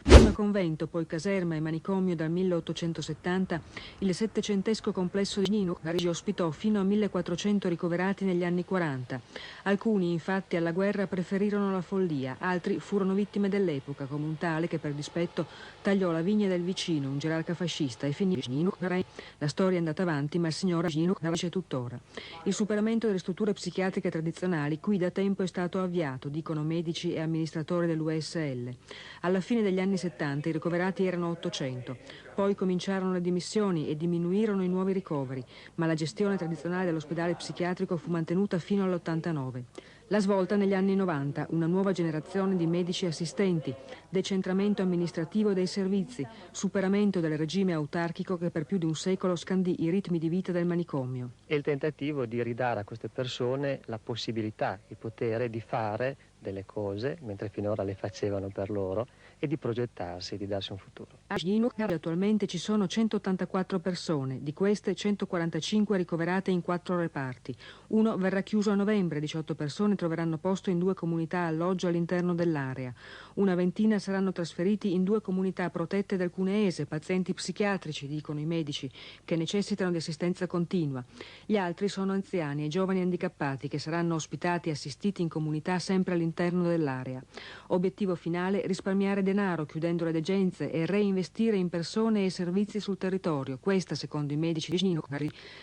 Prima convento, poi caserma e manicomio dal 1870, il settecentesco complesso di Nino Parigi ospitò fino a 1400 ricoverati negli anni 40. Alcuni, infatti, alla guerra preferirono la follia, altri furono vittime dell'epoca, come un tale che per dispetto tagliò la vigna del vicino, un gerarca fascista, e finì Nino Parigi. La storia è andata avanti, ma il signor Nino Parigi c'è tuttora. Il superamento delle strutture psichiatriche tradizionali qui da tempo è stato avviato, dicono medici e amministratori dell'USL. Alla fine degli anni 70 i ricoverati erano 800, poi cominciarono le dimissioni e diminuirono i nuovi ricoveri, ma la gestione tradizionale dell'ospedale psichiatrico fu mantenuta fino all'89. La svolta negli anni 90, una nuova generazione di medici assistenti, decentramento amministrativo dei servizi, superamento del regime autarchico che per più di un secolo scandì i ritmi di vita del manicomio. E il tentativo di ridare a queste persone la possibilità, il potere di fare delle cose, mentre finora le facevano per loro, e di progettarsi, di darsi un futuro. A Ginocchia attualmente ci sono 184 persone, di queste 145 ricoverate in 4 reparti. Uno verrà chiuso a novembre, 18 persone troveranno posto in 2 comunità alloggio all'interno dell'area. Una ventina saranno trasferiti in 2 comunità protette del Cuneese, pazienti psichiatrici, dicono i medici, che necessitano di assistenza continua. Gli altri sono anziani e giovani handicappati che saranno ospitati e assistiti in comunità sempre all'interno dell'area. Obiettivo finale: risparmiare denaro chiudendo le degenze e reinvestire in persone e servizi sul territorio. Questa, secondo i medici di Ginocchia,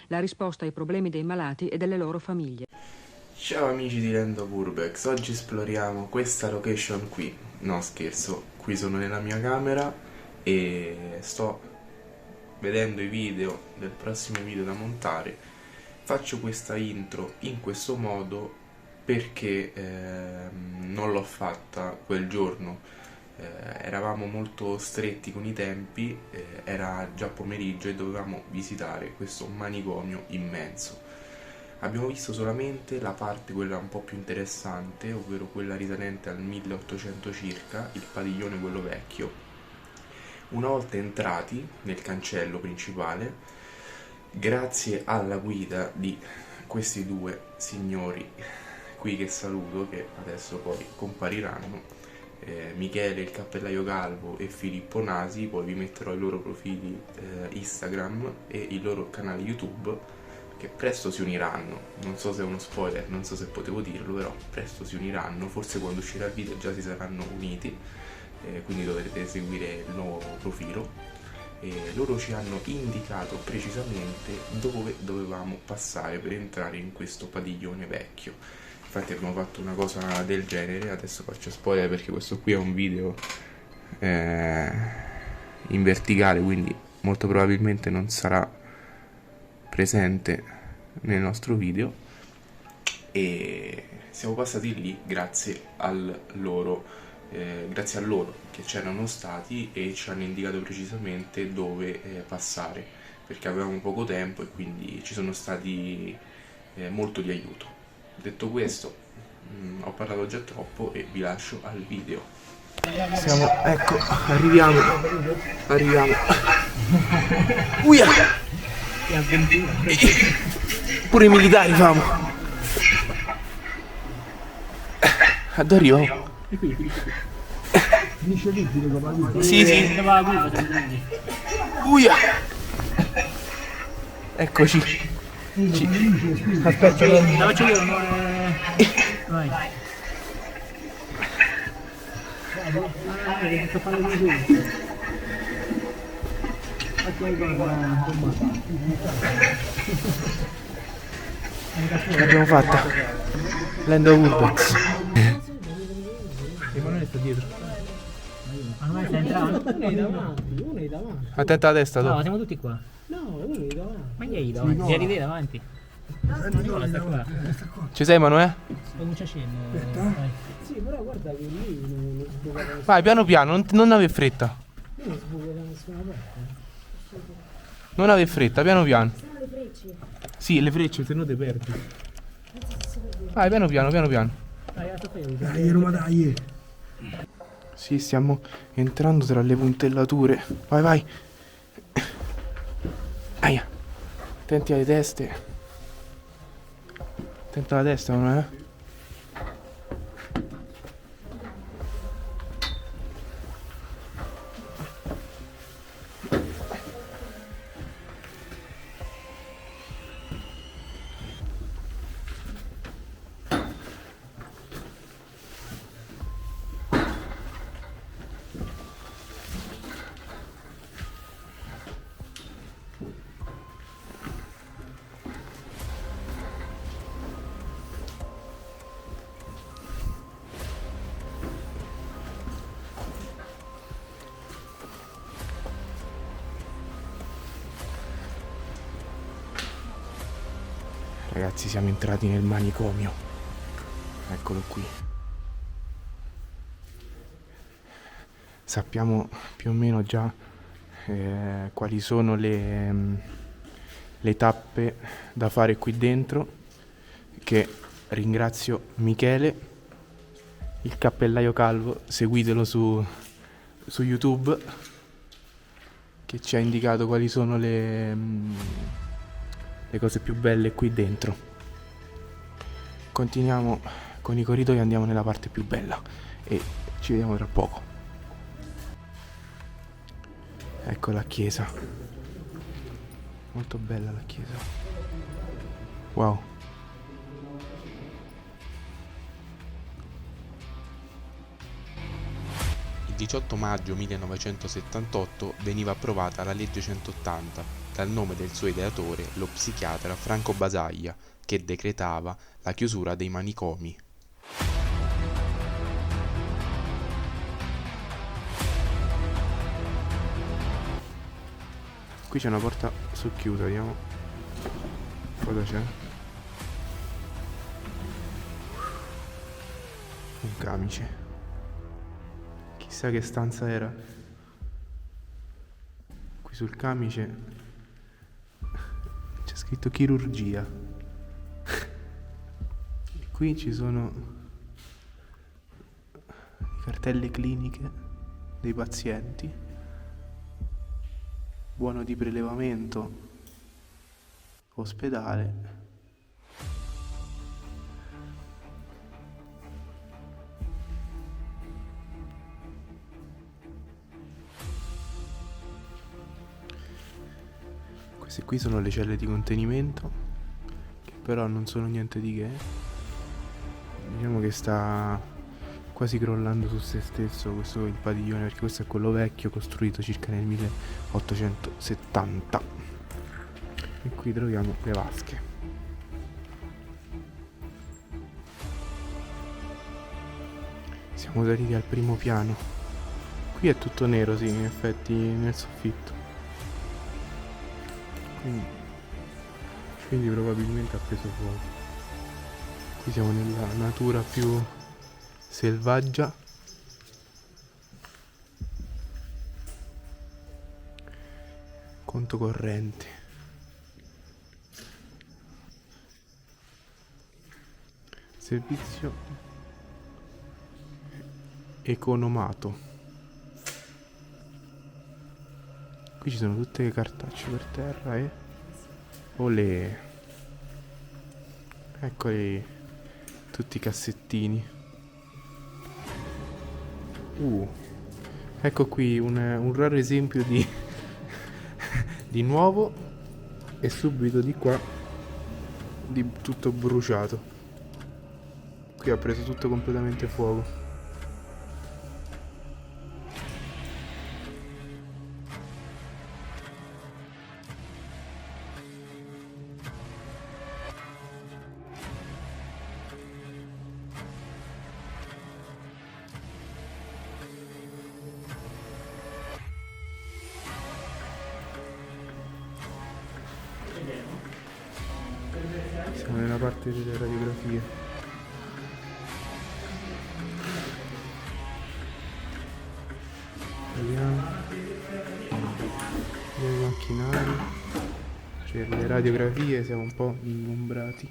la risposta ai problemi dei malati e delle loro famiglie. Ciao amici di Lendo Urbex, oggi esploriamo questa location qui. No, scherzo, qui sono nella mia camera e sto vedendo i video del prossimo video da montare. Faccio questa intro in questo modo perché non l'ho fatta quel giorno. Eravamo molto stretti con i tempi, era già pomeriggio e dovevamo visitare questo manicomio immenso. Abbiamo visto solamente la parte, quella un po' più interessante, ovvero quella risalente al 1800 circa, il padiglione quello vecchio. Una volta entrati nel cancello principale, grazie alla guida di questi 2 signori qui che saluto, che adesso poi compariranno, Michele il cappellaio calvo e Filippo Nasi, poi vi metterò i loro profili Instagram e i loro canali YouTube che presto si uniranno. Non so se è uno spoiler, non so se potevo dirlo, però presto si uniranno, forse quando uscirà il video già si saranno uniti, quindi dovrete seguire il nuovo profilo. Loro ci hanno indicato precisamente dove dovevamo passare per entrare in questo padiglione vecchio. Infatti abbiamo fatto una cosa del genere, adesso faccio spoiler perché questo qui è un video in verticale, quindi molto probabilmente non sarà presente nel nostro video, e siamo passati lì grazie a loro che c'erano stati e ci hanno indicato precisamente dove passare, perché avevamo poco tempo e quindi ci sono stati molto di aiuto. Detto questo, ho parlato già troppo e vi lascio al video. Ecco, arriviamo. Uia! Pure i militari famo. Ad arrivo. Sì. Uia! Eccoci. Aspetta, la faccio io, vai. L'abbiamo fatta. Lendo Urbex. Emanuele sta dietro. Ma non stai entrando? Uno è davanti. Attenta alla testa, no, siamo tutti qua. No, quello lì davanti. Ma gli hai davanti? Gli lì davanti? Nicola sta qua. Ci sei, Emanuele? Non ci accenno. Sì, però guarda che lì non sbuca da Vai, piano piano, non avevi fretta. nessuna parte. Non avevi fretta, piano piano. Sì, le frecce, se no te perdi. Vai, piano piano, piano piano. Dai, Roma, dai. Sì, stiamo entrando tra le puntellature. Vai, vai. Aia. Attenti alle teste. Attenta alla testa, non è? Ragazzi, siamo entrati nel manicomio. Eccolo qui. Sappiamo più o meno già quali sono le tappe da fare qui dentro, che ringrazio Michele, il cappellaio calvo, seguitelo su YouTube, che ci ha indicato quali sono le cose più belle qui dentro. Continuiamo con i corridoi e andiamo nella parte più bella e ci vediamo tra poco. Ecco la chiesa, molto bella la chiesa. Wow. Il 18 maggio 1978 veniva approvata la legge 180 dal nome del suo ideatore, lo psichiatra Franco Basaglia, che decretava la chiusura dei manicomi. Qui c'è una porta socchiusa, vediamo cosa c'è. Un camice. Chissà che stanza era. Qui sul camice c'è scritto chirurgia. E qui ci sono le cartelle cliniche dei pazienti. Buono di prelevamento, ospedale. Queste qui sono le celle di contenimento, che però non sono niente di che. Diciamo che sta quasi crollando su se stesso questo il padiglione, perché questo è quello vecchio, costruito circa nel 1870. E qui troviamo le vasche. Siamo saliti al primo piano. Qui è tutto nero, sì, in effetti nel soffitto. Quindi probabilmente ha preso fuoco. Qui siamo nella natura più selvaggia. Conto corrente. Servizio economato. Qui ci sono tutte le cartacce per terra e olè. Eccoli tutti i cassettini. Ecco qui un raro esempio di di nuovo e subito di qua di tutto bruciato. Qui ha preso tutto completamente fuoco. Siamo nella parte delle radiografie. Vediamo i macchinari. Per le radiografie siamo un po' ingombrati.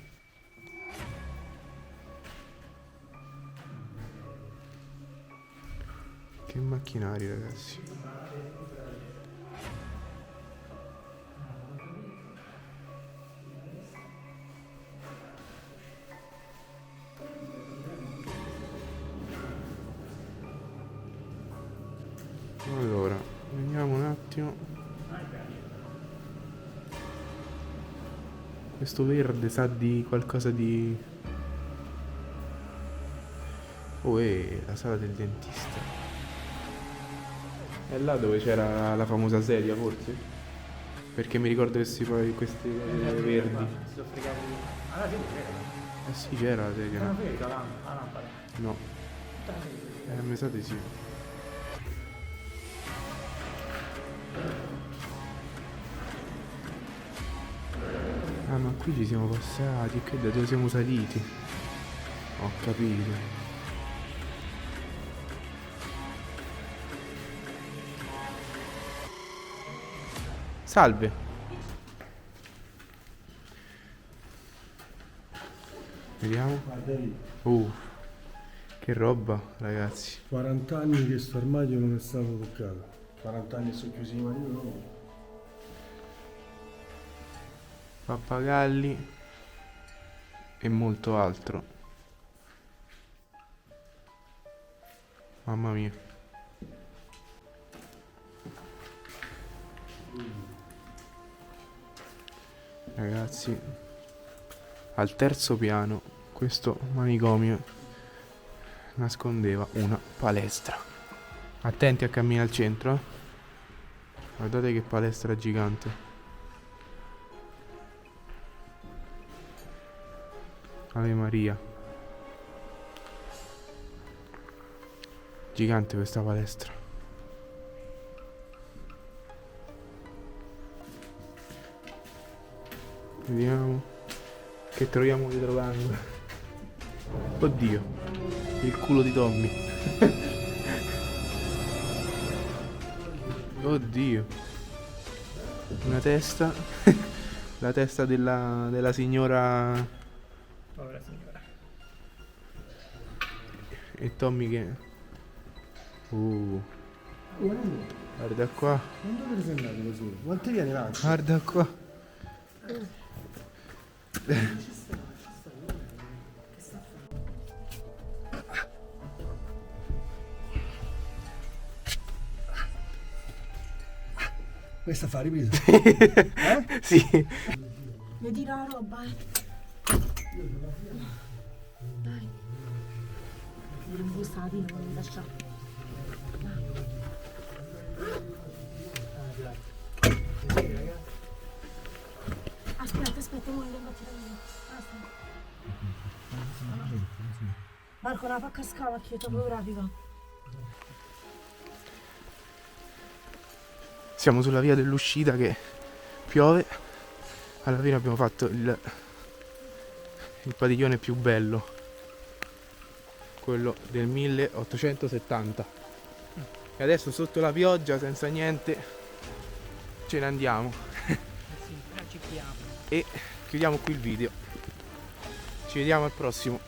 Che macchinari, ragazzi. Allora, vediamo un attimo. Questo verde sa di qualcosa di... Oh, la sala del dentista. È là dove c'era la famosa sedia, forse? Perché mi ricordo che queste verdi. Eh sì, c'era la sedia. No. Mi sa di sì. Ah, ma qui ci siamo passati, e da dove siamo saliti? Ho capito. Salve. Vediamo. Guarda lì, Che roba, ragazzi. 40 anni che sto armadio non è stato toccato. 40 anni sono chiusi i maglioni. Pappagalli e molto altro. Mamma mia. Ragazzi, al terzo piano questo manicomio nascondeva una palestra. Attenti a camminare al centro, eh. Guardate che palestra gigante. Ave Maria. Gigante questa palestra. Vediamo che troviamo dietro l'angolo. Oddio, il culo di Tommy. Oddio, una testa. La testa della signora. Povera signora. E Tommy che... guarda qua. Non dove sei andato così? Quante viene là? Guarda qua. Questa fa ripresa. Sì. Vedi la roba, Dai. Non bussatina, non mi lasciare. Aspetta, non devo battere Marco, la fa cascare che io topografica. Siamo sulla via dell'uscita che piove. Alla fine abbiamo fatto il padiglione più bello, quello del 1870. E adesso sotto la pioggia, senza niente, ce ne andiamo. Sì, però ci chiamo. E chiudiamo qui il video. Ci vediamo al prossimo.